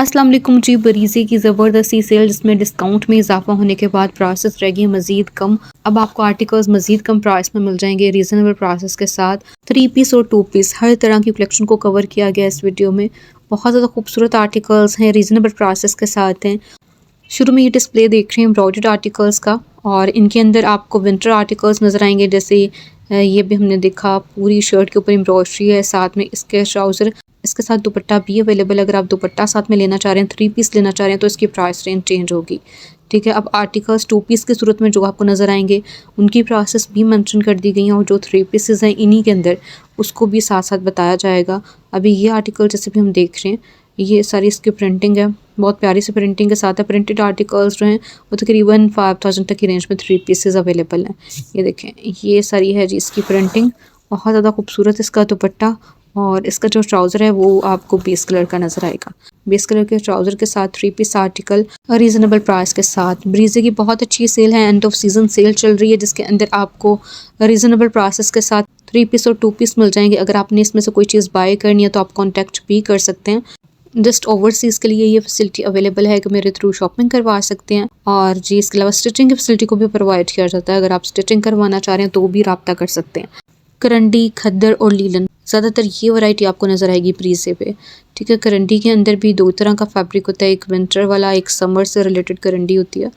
अस्सलाम वालेकुम जी। बरीज़े की ज़बरदस्ती सेल जिसमें डिस्काउंट में इजाफा होने के बाद प्राइसेस रहेगी मज़ीद कम। अब आपको आर्टिकल्स मज़ीद कम प्राइस में मिल जाएंगे रीज़नेबल प्राइसेस के साथ। 3 पीस और 2 पीस हर तरह की कलेक्शन को कवर किया गया इस वीडियो में। बहुत ज़्यादा खूबसूरत आर्टिकल्स हैं, रीज़नेबल प्राइसेस के साथ हैं। शुरू में ये डिस्प्ले देख रहे हैं एम्ब्रॉयडर्ड आर्टिकल्स का, और इनके अंदर आपको विंटर आर्टिकल्स नज़र आएंगे। जैसे ये भी हमने देखा, पूरी शर्ट के ऊपर एम्ब्रॉयडरी है, साथ में इसके ट्राउज़र, इसके साथ दुपट्टा भी अवेलेबल है। अगर आप दुपट्टा साथ में लेना चाह रहे हैं, 3 पीस लेना चाह रहे हैं, तो इसकी प्राइस रेंज चेंज होगी। ठीक है, अब आर्टिकल्स 2 पीस की सूरत में जो आपको नज़र आएंगे उनकी प्राइसेस भी मेंशन कर दी गई हैं, और जो 3 पीसेस हैं इन्हीं के अंदर उसको भी साथ साथ बताया जाएगा। अभी ये आर्टिकल जैसे भी हम देख रहे हैं, ये सारी इसकी प्रिंटिंग है, बहुत प्यारी सी प्रिंटिंग के साथ है। प्रिंटेड आर्टिकल्स जो हैं वो तकरीबन 5000 तक की रेंज में 3 पीसेस अवेलेबल हैं। ये देखें, ये सारी है जी इसकी प्रिंटिंग। बहुत ज़्यादा खूबसूरत इसका दुपट्टा, और इसका जो ट्राउज़र है वो आपको बेस कलर का नज़र आएगा। बेस कलर के ट्राउज़र के साथ 3 पीस आर्टिकल रीज़नेबल प्राइस के साथ। ब्रीज़े की बहुत अच्छी सेल है, एंड ऑफ सीज़न सेल चल रही है, जिसके अंदर आपको रीज़नेबल प्राइसेस के साथ 3 पीस और 2 पीस मिल जाएंगे। अगर आपने इसमें से कोई चीज़ बाय करनी है तो आप कॉन्टैक्ट भी कर सकते हैं। जस्ट ओवरसीज़ के लिए ये फैसिलिटी अवेलेबल है कि मेरे थ्रू शॉपिंग करवा सकते हैं। और जी इसके अलावा स्टिचिंग की फैसिलिटी को भी प्रोवाइड किया जाता है। अगर आप स्टिचिंग करवाना चाह रहे हैं तो भी रब्ता कर सकते हैं। करंडी, खद्दर और लीलन, ज़्यादातर ये वैरायटी आपको नज़र आएगी ब्रीज़े पे। ठीक है, करंडी के अंदर भी 2 तरह का फैब्रिक होता है, एक विंटर वाला, एक समर से रिलेटेड करंडी होती है।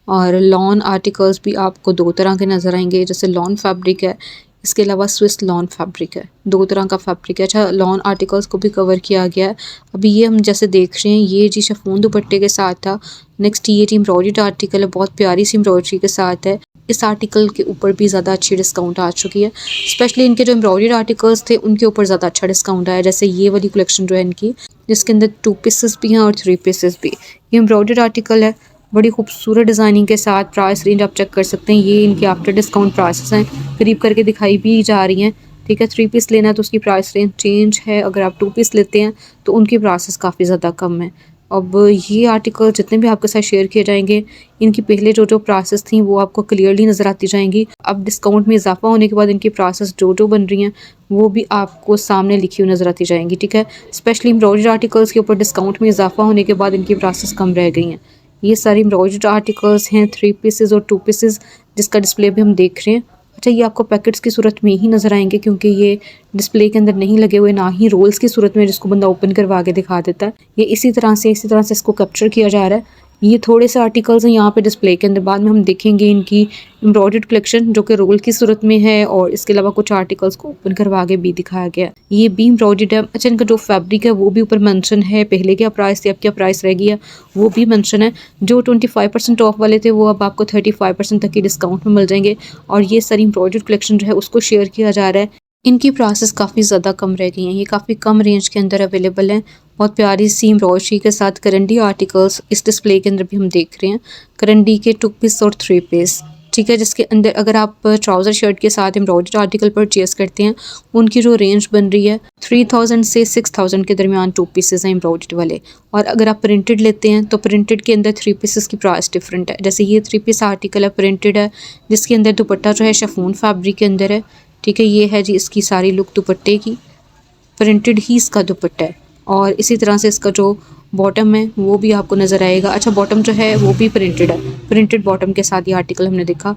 और लॉन आर्टिकल्स भी आपको 2 तरह के नज़र आएंगे, जैसे लॉन फैब्रिक है, इसके अलावा स्विस लॉन फैब्रिक है। 2 तरह का फैब्रिक है। अच्छा, लॉन आर्टिकल्स को भी कवर किया गया है। अभी ये हम जैसे देख रहे हैं, ये जी शिफॉन दुपट्टे के साथ था। नेक्स्ट ये एम्ब्रॉयडर्ड आर्टिकल है, बहुत प्यारी सी एम्ब्रॉयडरी के साथ है। इस आर्टिकल के ऊपर भी ज़्यादा अच्छी डिस्काउंट आ चुकी है। स्पेशली इनके जो एम्ब्रॉयडर्ड आर्टिकल्स थे उनके ऊपर ज़्यादा अच्छा डिस्काउंट आया। जैसे ये वाली कलेक्शन जो है इनकी, जिसके अंदर 2 पीसेस भी हैं और 3 पीसेस भी। ये एम्ब्रॉयडर्ड आर्टिकल है, बड़ी खूबसूरत डिज़ाइनिंग के साथ। प्राइस रेंज आप चेक कर सकते हैं, ये इनके आफ्टर डिस्काउंट प्राइसेस हैं, करीब करके दिखाई भी जा रही हैं। ठीक है, 3 पीस लेना है तो उसकी प्राइस रेंज चेंज है। अगर आप 2 पीस लेते हैं तो उनकी प्राइसेस काफ़ी ज़्यादा कम है। अब ये आर्टिकल जितने भी आपके साथ शेयर किए जाएंगे, इनकी पहले जो जो प्राइसेस थी वो आपको क्लियरली नज़र आती जाएंगी। अब डिस्काउंट में इजाफा होने के बाद इनकी प्राइसेस जो जो बन रही हैं वो भी आपको सामने लिखी हुई नज़र आती जाएंगी। ठीक है, स्पेशली एम्ब्रॉयडर्ड आर्टिकल्स के ऊपर डिस्काउंट में इजाफा होने के बाद इनकी प्राइसेस कम रह गई हैं। ये सारी एम्ब्रॉयडर्ड आर्टिकल्स हैं, 3 पीसेस और 2 पीसेस, जिसका डिस्प्ले भी हम देख रहे हैं। अच्छा, ये आपको पैकेट्स की सूरत में ही नज़र आएंगे, क्योंकि ये डिस्प्ले के अंदर नहीं लगे हुए, ना ही रोल्स की सूरत में जिसको बंदा ओपन करवा के दिखा देता है। ये इसी तरह से इसको कैप्चर किया जा रहा है। ये थोड़े से आर्टिकल्स हैं यहाँ पे डिस्प्ले के अंदर, बाद में हम देखेंगे इनकी एम्ब्रॉयडर्ड कलेक्शन जो कि रोल की सूरत में है, और इसके अलावा कुछ आर्टिकल्स को ओपन करवा के भी दिखाया गया। ये भी एम्ब्रॉयडर्ड है। अच्छा, इनका जो फैब्रिक है वो भी ऊपर मेंशन है, पहले क्या प्राइस थी अब क्या प्राइस रह गई है वो भी मेंशन है। जो 25% ऑफ वाले थे वो अब आपको 35% तक की डिस्काउंट में मिल जाएंगे। और ये सारी एम्ब्रॉयडर्ड कलेक्शन जो है उसको शेयर किया जा रहा है। इनकी प्राइसेस काफ़ी ज़्यादा कम रह गई हैं, ये काफ़ी कम रेंज के अंदर अवेलेबल हैं। बहुत प्यारी सी एम्ब्रॉयडरी के साथ करंडी आर्टिकल्स इस डिस्प्ले के अंदर भी हम देख रहे हैं। करंडी के 2 पीस और 3 पीस। ठीक है, जिसके अंदर अगर आप ट्राउज़र शर्ट के साथ एम्ब्रॉयडर्ड आर्टिकल परचेज़ करते हैं, उनकी जो रेंज बन रही है 3000 से 6000 के दरमियान 2 पीसेस हैं एम्ब्रॉयडर्ड वाले। और अगर आप प्रिंटेड लेते हैं तो प्रिंटेड के अंदर 3 पीसेस की प्राइस डिफरेंट है। जैसे ये 3 पीस आर्टिकल है, प्रिंटेड है, जिसके अंदर दुपट्टा जो है शिफॉन फैब्रिक के अंदर है। ठीक है, ये है जी इसकी सारी लुक दुपट्टे की, प्रिंटेड ही इसका दुपट्टा है। और इसी तरह से इसका जो बॉटम है वो भी आपको नज़र आएगा। अच्छा, बॉटम जो है वो भी प्रिंटेड है, प्रिंटेड बॉटम के साथ ये आर्टिकल हमने देखा।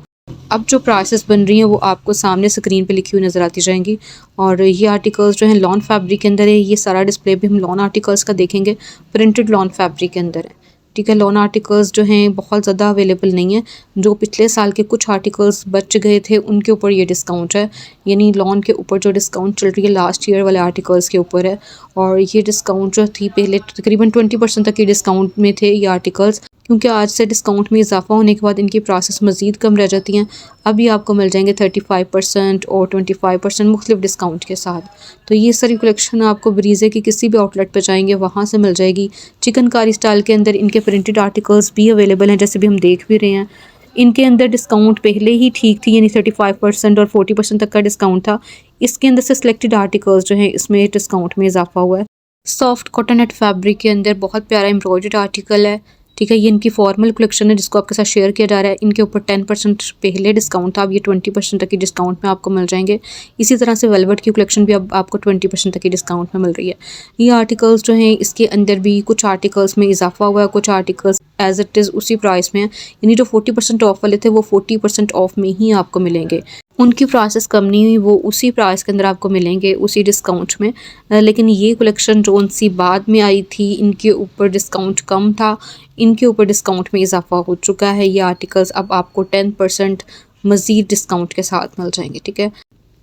अब जो प्राइसेस बन रही हैं वो आपको सामने स्क्रीन पे लिखी हुई नज़र आती जाएंगी। और ये आर्टिकल्स जो हैं लॉन फैब्रिक के अंदर है। ये सारा डिस्प्ले भी हम लॉन आर्टिकल्स का देखेंगे, प्रिंटेड लॉन फैब्रिक के अंदर है। ठीक है, लॉन आर्टिकल्स जो हैं बहुत ज़्यादा अवेलेबल नहीं है। जो पिछले साल के कुछ आर्टिकल्स बच गए थे उनके ऊपर ये डिस्काउंट है, यानी लॉन के ऊपर जो डिस्काउंट चल रही है लास्ट ईयर वाले आर्टिकल्स के ऊपर है। और ये डिस्काउंट जो थी पहले तकरीबन 20% तक की डिस्काउंट में थे ये आर्टिकल्स, क्योंकि आज से डिस्काउंट में इजाफा होने के बाद इनकी प्राइसेस मज़ीद कम रह जाती हैं। अभी आपको मिल जाएंगे 35% और 25% मुख्तलिफ डिस्काउंट के साथ। तो ये सारी कलेक्शन आपको ब्रीज़े की किसी भी आउटलेट पर जाएंगे वहाँ से मिल जाएगी। चिकनकारी स्टाइल के अंदर इनके प्रिंटेड आर्टिकल्स भी अवेलेबल हैं, जैसे भी हम देख भी रहे हैं। इनके अंदर डिस्काउंट पहले ही ठीक थी, यानी 35% और 40% तक का डिस्काउंट था। इसके अंदर से सिलेक्टेड आर्टिकल्स जो हैं इसमें डिस्काउंट में इजाफा हुआ है। सॉफ्ट कॉटन नेट फैब्रिक के अंदर बहुत प्यारा एम्ब्रॉयडर्ड आर्टिकल है, ठीक है, ये इनकी फॉर्मल कलेक्शन है जिसको आपके साथ शेयर किया जा रहा है। इनके ऊपर 10% पहले डिस्काउंट था, अब ये 20% तक की डिस्काउंट में आपको मिल जाएंगे। इसी तरह से वेलवेट की कलेक्शन भी अब आपको 20% तक की डिस्काउंट में मिल रही है। ये आर्टिकल्स जो हैं इसके अंदर भी कुछ आर्टिकल्स में इजाफा हुआ है, कुछ आर्टिकल्स एज इट इज़ उसी प्राइस में है। यानी जो 40% ऑफ वाले थे वो 40% ऑफ में ही आपको मिलेंगे। उनकी प्राइसेस कम नहीं हुई, वो उसी प्राइस के अंदर आपको मिलेंगे उसी डिस्काउंट में। लेकिन ये कलेक्शन जो उनसी बाद में आई थी इनके ऊपर डिस्काउंट कम था, इनके ऊपर डिस्काउंट में इजाफा हो चुका है। ये आर्टिकल्स अब आपको 10% मज़ीद डिस्काउंट के साथ मिल जाएंगे। ठीक है,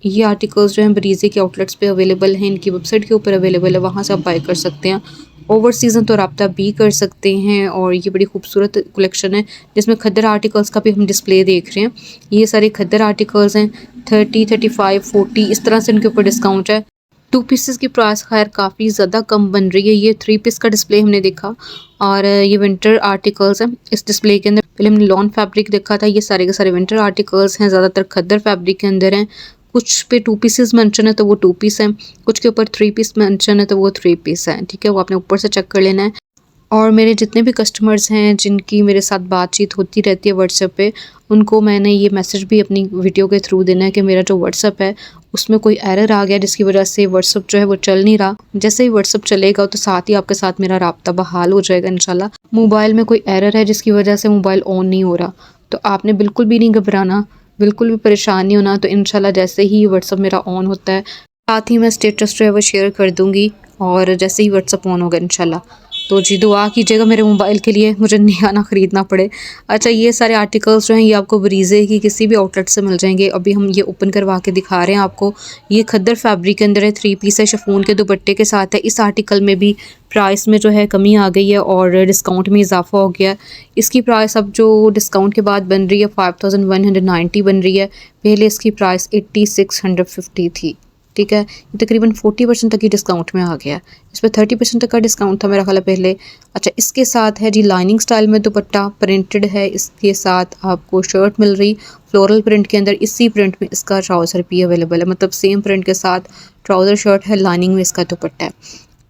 ये आर्टिकल्स जो हैं बरीज़े के आउटलेट्स पे अवेलेबल हैं, इनकी वेबसाइट के ऊपर अवेलेबल है, वहाँ से आप बाय कर सकते हैं। ओवर सीज़न तो रब्ता भी कर सकते हैं। और ये बड़ी खूबसूरत कलेक्शन है जिसमें खद्दर आर्टिकल्स का भी हम डिस्प्ले देख रहे हैं। ये सारे खद्दर आर्टिकल्स हैं, 30, 35, 40 इस तरह से इनके ऊपर डिस्काउंट है। 2 पीसेस की प्राइस खैर काफ़ी ज़्यादा कम बन रही है। ये 3 पीस का डिस्प्ले हमने देखा और ये विंटर आर्टिकल्स हैं। इस डिस्प्ले के अंदर पहले हमने लॉन फैब्रिक देखा था, ये सारे के सारे विंटर आर्टिकल्स हैं, ज़्यादातर खद्दर फैब्रिक के अंदर हैं। कुछ पे 2 पीसेस मेंशन है तो वो 2 पीस हैं, कुछ के ऊपर 3 पीस मेंशन है तो वो 3 पीस हैं। ठीक है, वो आपने ऊपर से चेक कर लेना है। और मेरे जितने भी कस्टमर्स हैं जिनकी मेरे साथ बातचीत होती रहती है व्हाट्सएप पे, उनको मैंने ये मैसेज भी अपनी वीडियो के थ्रू देना है कि मेरा जो व्हाट्सएप है उसमें कोई एरर आ गया जिसकी वजह से व्हाट्सएप जो है वो चल नहीं रहा। जैसे ही व्हाट्सएप चलेगा तो साथ ही आपके साथ मेरा राब्ता बहाल हो जाएगा इंशाल्लाह। मोबाइल में कोई एरर है जिसकी वजह से मोबाइल ऑन नहीं हो रहा, तो आपने बिल्कुल भी नहीं घबराना, बिल्कुल भी परेशान नहीं होना। तो इंशाल्लाह जैसे ही व्हाट्सएप मेरा ऑन होता है साथ ही मैं स्टेटस जो है वो शेयर कर दूँगी, और जैसे ही व्हाट्सएप ऑन होगा इंशाल्लाह। तो जी दुआ कीजिएगा मेरे मोबाइल के लिए, मुझे नया ना ख़रीदना पड़े। अच्छा, ये सारे आर्टिकल्स जो हैं ये आपको बरीज़े की किसी भी आउटलेट से मिल जाएंगे। अभी हम ये ओपन करवा के दिखा रहे हैं आपको। ये खद्दर फैब्रिक के अंदर है, 3 पीस है, शिफॉन के दुपट्टे के साथ है। इस आर्टिकल में भी प्राइस में जो है कमी आ गई है और डिस्काउंट में इजाफा हो गया। इसकी प्राइस अब जो डिस्काउंट के बाद बन रही है 5190 बन रही है। पहले इसकी प्राइस 8650 थी। ठीक है, ये तकरीबन 40% तक की डिस्काउंट में आ गया। इस पर 30% तक का डिस्काउंट था मेरा ख्याल है पहले। अच्छा, इसके साथ है जी लाइनिंग स्टाइल में दुपट्टा प्रिंटेड है, इसके साथ आपको शर्ट मिल रही फ्लोरल प्रिंट के अंदर। इसी प्रिंट में इसका ट्राउज़र भी अवेलेबल है, मतलब सेम प्रिंट के साथ ट्राउज़र शर्ट है, लाइनिंग में इसका दुपट्टा है।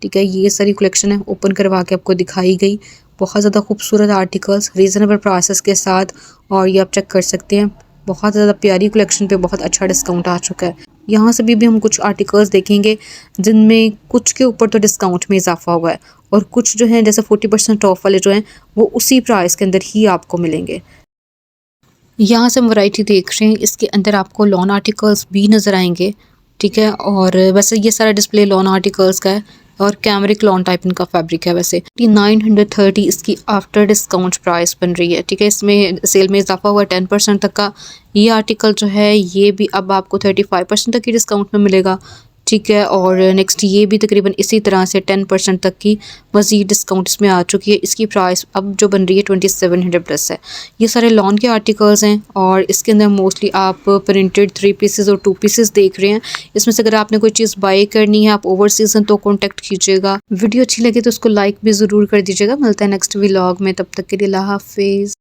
ठीक है, ये सारी कलेक्शन है ओपन करवा के आपको दिखाई गई। बहुत ज़्यादा खूबसूरत आर्टिकल्स रीज़नेबल प्राइसेस के साथ, और ये आप चेक कर सकते हैं। बहुत ज़्यादा प्यारी कलेक्शन पे बहुत अच्छा डिस्काउंट आ चुका है। यहाँ से भी हम कुछ आर्टिकल्स देखेंगे जिनमें कुछ के ऊपर तो डिस्काउंट में इजाफा हुआ है और कुछ जो हैं जैसे 40% ऑफ वाले जो हैं वो उसी प्राइस के अंदर ही आपको मिलेंगे। यहाँ से हम वैरायटी देख रहे हैं, इसके अंदर आपको लॉन आर्टिकल्स भी नज़र आएंगे। ठीक है, और वैसे ये सारा डिस्प्ले लॉन आर्टिकल्स का है और कैमरिक लॉन टाइप इनका फैब्रिक है। वैसे 930 इसकी आफ्टर डिस्काउंट प्राइस बन रही है। ठीक है, इसमें सेल में इजाफा हुआ 10% तक का। ये आर्टिकल जो है ये भी अब आपको 35% तक की डिस्काउंट में मिलेगा। ठीक है, और नेक्स्ट ये भी तकरीबन इसी तरह से 10% तक की मज़ीद डिस्काउंट इसमें आ चुकी है। इसकी प्राइस अब जो बन रही है 2700 प्लस है। ये सारे लॉन के आर्टिकल्स हैं और इसके अंदर मोस्टली आप प्रिंटेड 3 पीसेस और 2 पीसेस देख रहे हैं। इसमें से अगर आपने कोई चीज़ बाय करनी है आप ओवर सीजन तो कॉन्टैक्ट कीजिएगा। वीडियो अच्छी लगे तो उसको लाइक भी ज़रूर कर दीजिएगा। मिलता है नेक्स्ट व्लॉग में, तब तक के लिए अल्लाह हाफिज़।